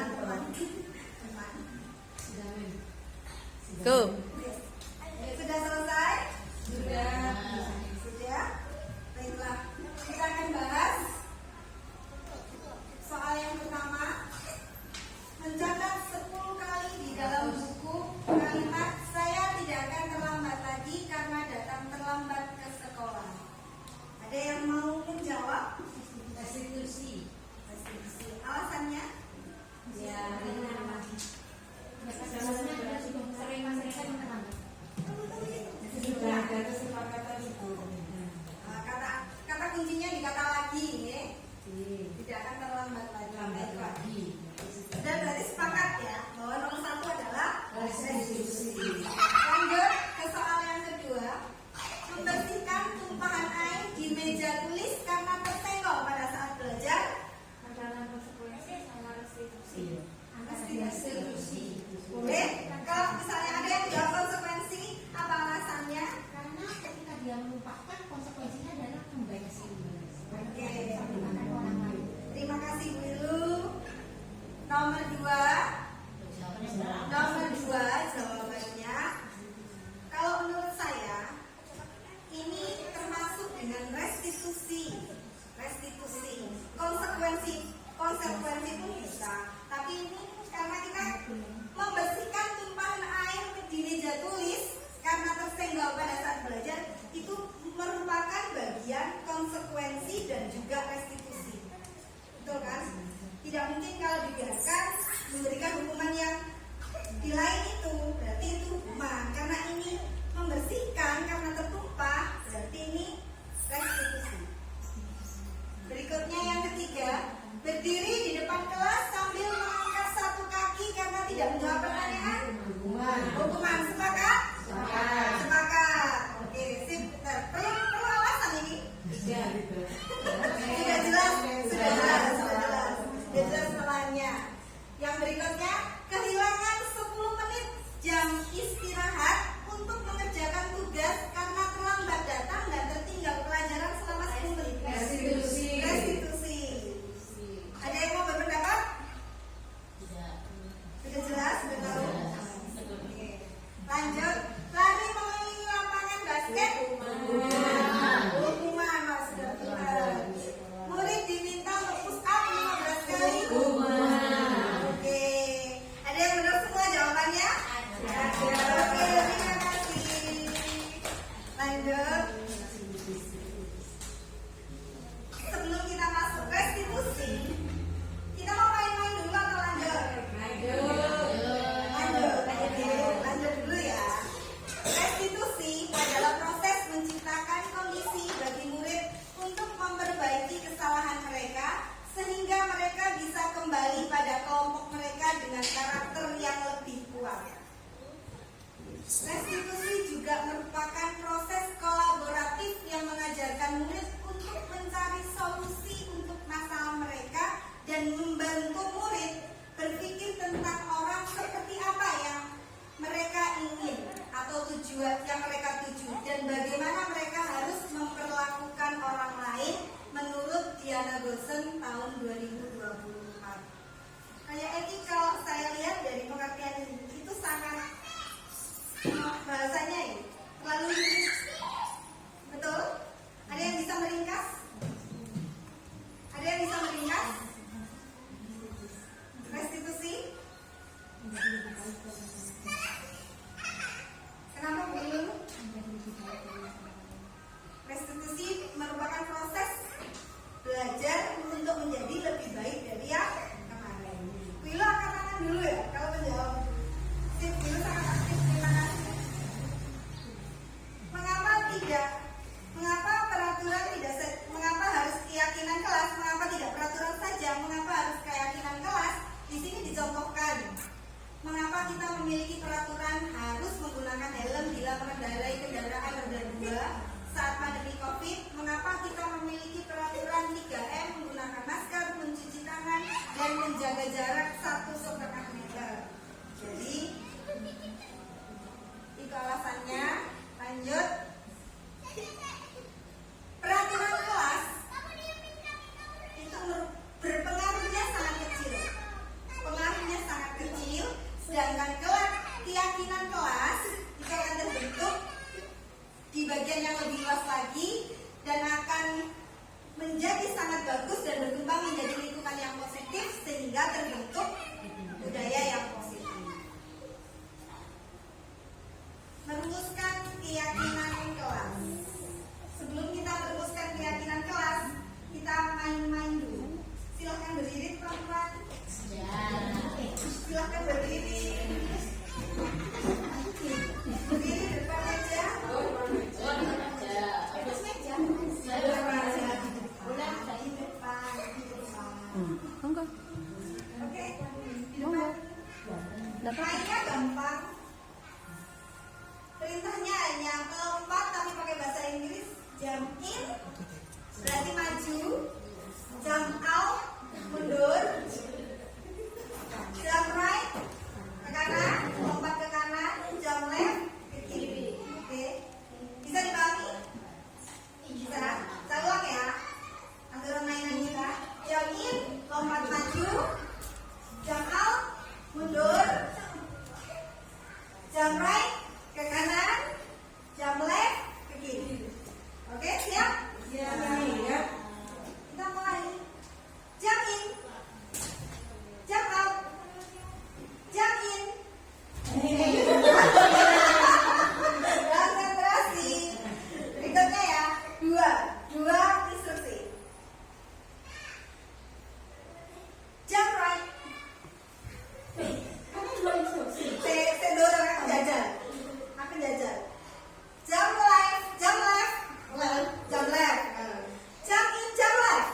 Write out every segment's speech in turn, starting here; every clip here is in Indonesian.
teman-teman. Go. Sudah selesai? Sudah. Baiklah, kita akan bahas soal yang pertama. Mencatat 10 kali di dalam buku kalimat "Saya tidak akan terlambat lagi karena datang terlambat ke sekolah". Ada yang mau menjawab? Restitusi. Alasannya? Ya, sering masyarakat yang terlambat. Sudah ada kesepakatan itu. Kata kuncinya di kata lagi, ya. Tidak akan terlambat lagi. Dan berarti sepakat ya bahwa nomor 1 adalah restitusi. Lanjut ke soal yang kedua. Membersihkan tumpahan air di meja tulis karena tersenggol pada saat belajar Adalah konsekuensi sama restitusi. restitusi. Boleh? Kalau misalnya ada yang jawab konsekuensi, apa alasannya? Karena ketika dia melupakan, konsekuensinya adalah kembali ke sini. Oke. Melupakan orang lain. Terima kasih Bu Ilu. Nomor 2 jawabannya. Kalau menurut saya ini termasuk dengan restitusi. Konsekuensi itu bisa, tapi ini karena kita membersihkan tumpahan air di meja tulis karena tersenggol pada saat belajar, itu merupakan bagian konsekuensi dan juga restitusi. Betul kan? Tidak mungkin kalau dibiarkan memberikan hukuman yang di lain itu, berarti itu hukuman. Karena ini membersihkan karena tertumpah, berarti ini restitusi. Berikutnya yang ketiga, berdiri di depan kelas sambil mengangkat satu kaki karena tidak menjawab pertanyaan. Hukuman. Sepakat? Sepakat. Oke, sip. Perlu alasan ini? Sudah jelas setelahnya. Yang berikutnya, kehilangan 10 menit jam istirahat untuk mengerjakan tugas karena terlambat datang dan tertinggal pelajaran selama 10 menit. Restitusi. Ada yang mau berpendapat? Sudah jelas? Sudah tahu? Oke. Lanjut. Lari mengelilingi lapangan basket. Hukuman. Mas, sudah benar. Murid diminta untuk push up 15 kali. Oke. Ada yang benar semua jawabannya? Ada. Oke, terima kasih. Lanjut. Sebelum kita masuk restitusi, kita mau main-main dulu atau lanjut? Lanjut dulu ya. Restitusi adalah proses menciptakan kondisi bagi murid untuk memperbaiki kesalahan mereka sehingga mereka bisa kembali pada kelompok mereka dengan karakter yang lebih kuat. Restitusi juga merupakan proses kolaboratif yang mengajarkan murid untuk mencari solusi untuk masalah mereka dan membantu murid berpikir tentang orang seperti apa yang mereka ingin atau tujuan yang mereka tuju dan bagaimana mereka harus memperlakukan orang lain menurut Diana Gosen tahun 2024. Kayak ini kalau saya lihat dari pengertian itu sangat bahasanya ini terlalu betul? Ada yang bisa meringkas? Restitusi? Kenapa belum? Restitusi merupakan proses belajar untuk menjadi lebih baik dari yang kemarin. Wilo angkat tangan dulu ya kalau menjawab. Sip, Wilo sangat aktif. Terima kasih. Mengapa harus keyakinan kelas? Mengapa tidak peraturan saja? Mengapa harus keyakinan kelas? Di sini dicontohkan. Mengapa kita memiliki peraturan harus menggunakan helm bila mengendarai kendaraan roda 2 saat pandemi Covid? Mengapa kita memiliki peraturan 3M menggunakan masker, mencuci tangan, dan menjaga jarak 1,5 meter? Jadi itu alasannya. Lanjut. Peraturan kelas itu berpengaruhnya sangat kecil. Pengaruh sehingga terbentuk budaya yang positif. Merumuskan keyakinan kelas. Sebelum kita merumuskan keyakinan kelas, kita main-main dulu. Silahkan berdiri teman-teman. Silahkan berdiri. Berdiri depan meja. Monggo. Oke. Monggo. Dapat. Mainnya gampang. Perintahnya hanya melompat tapi pakai bahasa Inggris. Jump in berarti maju. Jump out mundur. Jump right ke kanan, lompat ke kanan. Jump left ke kiri. Oke. Bisa dipahami? Bisa. Saya ulang ya. Aturan mainan kita. Jump in, lompat maju. Jump out, mundur. Jump right ke kanan, jump left ke kiri. Oke, siap? Siap. Kita mulai. Jump in, jump out, jump in. Konsentrasi. Berikutnya ya, dua instruksi. Jump right. Saya dorong aku jajal. Aku jajal. Jump left, jump left, jump left. Jump in, jump left.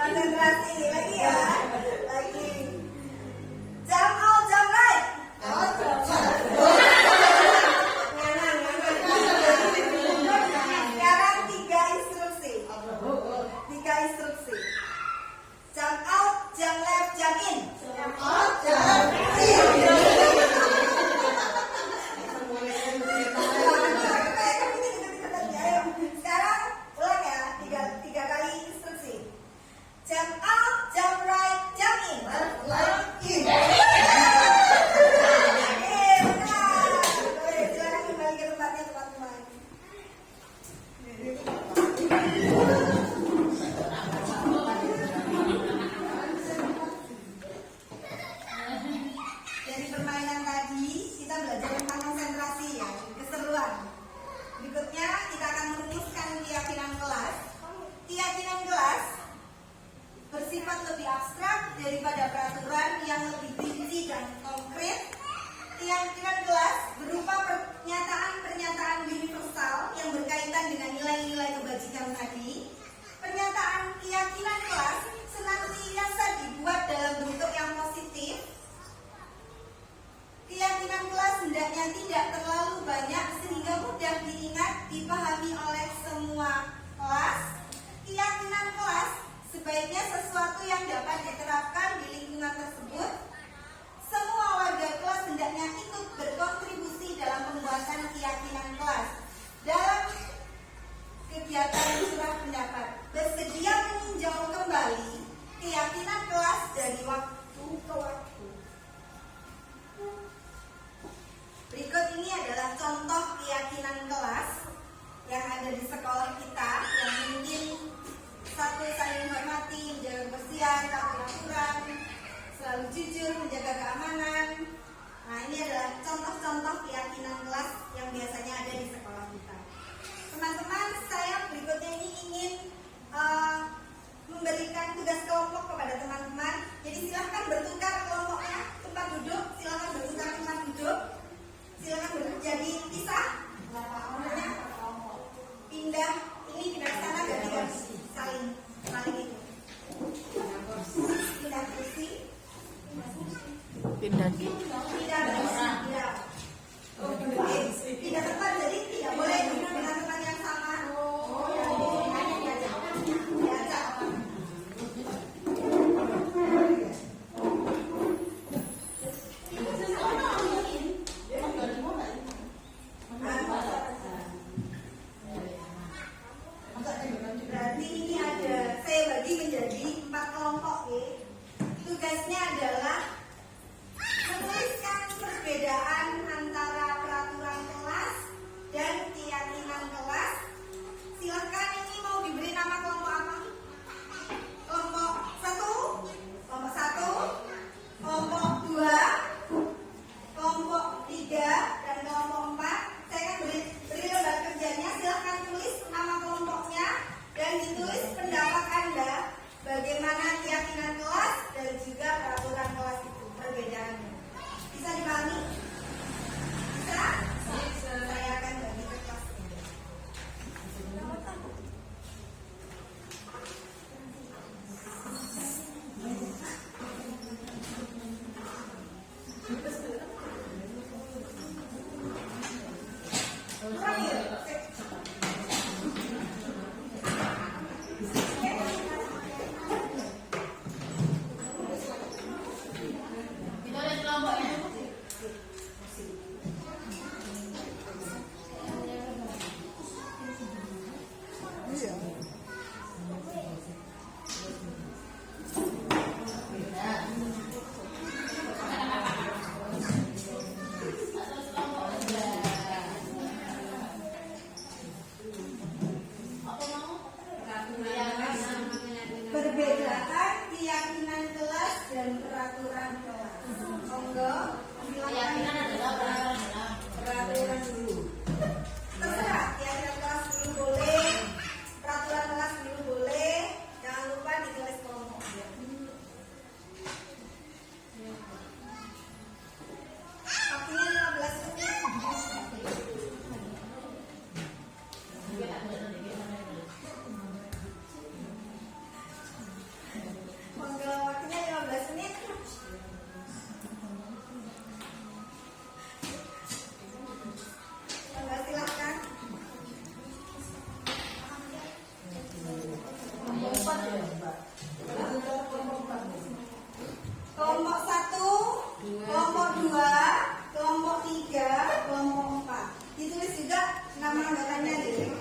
Konsentrasi lagi ya. Lagi. Jump out, jump right. Sekarang tiga instruksi. Jump out, jump left, jump in. Sekarang ulang ya, tiga kali instruksi. Jump out, jump right, jump in. Benar. Silakan kembali ke tempatnya teman-teman. Dari permainan tadi kita belajar tentang konsentrasi ya, keseruan. Berikutnya kita akan merumuskan keyakinan kelas. Keyakinan kelas bersifat lebih abstrak daripada peraturan yang lebih rinci dan konkret. Keyakinan kelas berupa pernyataan-pernyataan universal yang berkaitan dengan nilai-nilai kebajikan tadi. Pernyataan keyakinan kelas senantiasa dibuat dalam bentuk yang positif. Keyakinan kelas hendaknya tidak terlalu banyak sehingga mudah diingat, dipahami oleh semua kelas. Keyakinan kelas sebaiknya sesuatu yang dapat diterapkan di lingkungan tersebut. Semua warga kelas hendaknya ikut berkontribusi dalam pembuatan keyakinan kelas. Dalam kegiatan surat pendapat, bersedia meninjau kembali keyakinan kelas dari waktu ke waktu. Berikut ini adalah contoh keyakinan kelas yang ada di sekolah kita, yang mungkin satu, saling menghormati, menjaga kebersihan, taat aturan, selalu jujur, menjaga keamanan. Nah, ini adalah contoh-contoh keyakinan kelas yang biasanya ada di sekolah kita. Teman-teman, saya berikutnya ini ingin memberikan tugas kelompok kepada teman-teman. Jadi silahkan bertukar kelompoknya, tempat duduk, silahkan bertukar tempat duduk. Silahkan duduk, jadi pisah. Pindah, ini pindah sana, ganti-ganti, saling itu. Pindah kursi. Pindah. Pindah tempat, jadi tidak boleh dengan tempat yang sama. Berarti ini ada, saya bagi menjadi 4 kelompok ya. Tugasnya adalah menuliskan perbedaan antara peraturan kelas dan keyakinan kelas. Silakan ini mau diberi nama bagaimana keyakinan kelas dan juga peraturan kelas itu perbedaannya. Bisa dipahami? Bisa? Saya akan bagi ke kelas. Perbedaan keyakinan kelas dan peraturan kelas. Monggo, Keyakinan adalah peraturan dulu. Terserah, keyakinan kelas dulu boleh, peraturan kelas dulu boleh. Jangan lupa ditulis kelompok. Waktunya 15 menit. Monggo, waktunya 15 menit. Monggo, silakan. Kelompok 1, kelompok 2, kelompok 3, kelompok 4. Ditulis juga nama anggarannya di sini.